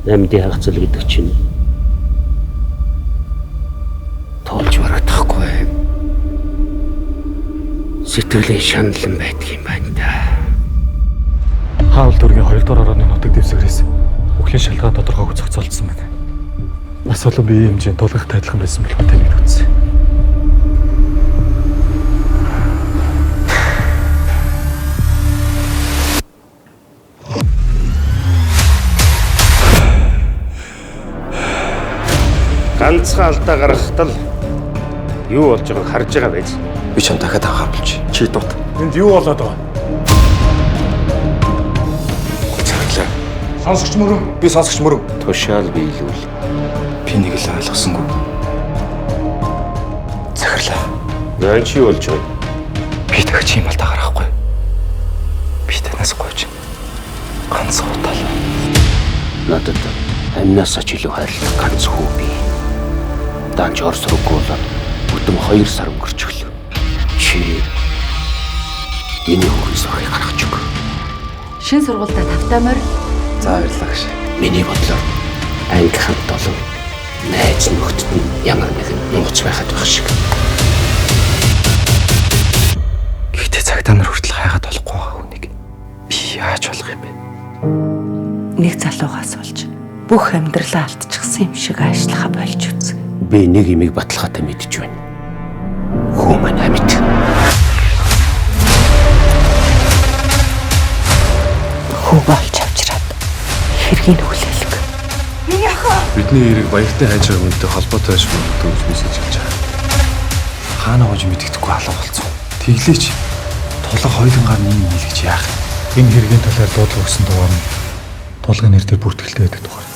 Амьдын хагцал гэдэг чинь тоолж барагдахгүй. Сэтгэлийн шаналн байдгийн байна да. Хаал дүүргийн 2 дугаар орооны нутаг дэвсгэрээс өхлийн шалгаан тодорхойг зохицуулсан байна. Нас болон биеийн хэмжээнд тулгахтай адилхан байсан болохоор тэмдэг үзсэн. Ганцхан алдаа гаргахтал юу болж байгааг харж байгаа байж. Би ч дахиад авахарч. Чи дут. Энд юу болоод байгаа? Цаглаа. Сонсогч мөрөө. Би сонсогч мөрөв. Тушаал биелүүл. Би нэг л ойлгосонгүй. Захирлаа. Яан чи юу болж байгаа? Би дахиж юм алдаа гаргахгүй. Би танаас гойж. Ганц удаа. Надад амнаас ч илүү хайрлах ганц хүү бий. Данч Орос руу болоод бүтэн 2 сар өнгөрч өглөө. Чи миний хүүхний сургыг гаргаж өг. Шинэ сургуультай тавтай морь. За баярлалаа гэж. Миний бодлоор анги хамт олон найз нөхдөд нь ямар нэгэн нууц байхад байх шиг. Гэхдээ цагтаа нар хүртэл хайгаад болохгүй байгаа хүнийг би яаж болох юм бэ? Нэг залуугаас болж бүх амьдралаа алдчихсан юм шиг ажиллахаа болж үз. Би нэг имийг баталгаатай мэдж байна. Хүү маань амьд. Хүү болж авчираад хэргийг хүлээлг. Бидний хэрэг баяртай хайж байгаа хүнтэй холбоотой байж магадгүй гэж мессеж авч байгаа. Хаана гож мэддэхгүй алга болцсон. Тэглээч тулга хоёулангаар нийгмийг гэж яах. Энэ хэргийн талаар дуудлага өгсөн дугаар нь тулгын нэр дээр бүртгэлтэй байдаг тухай.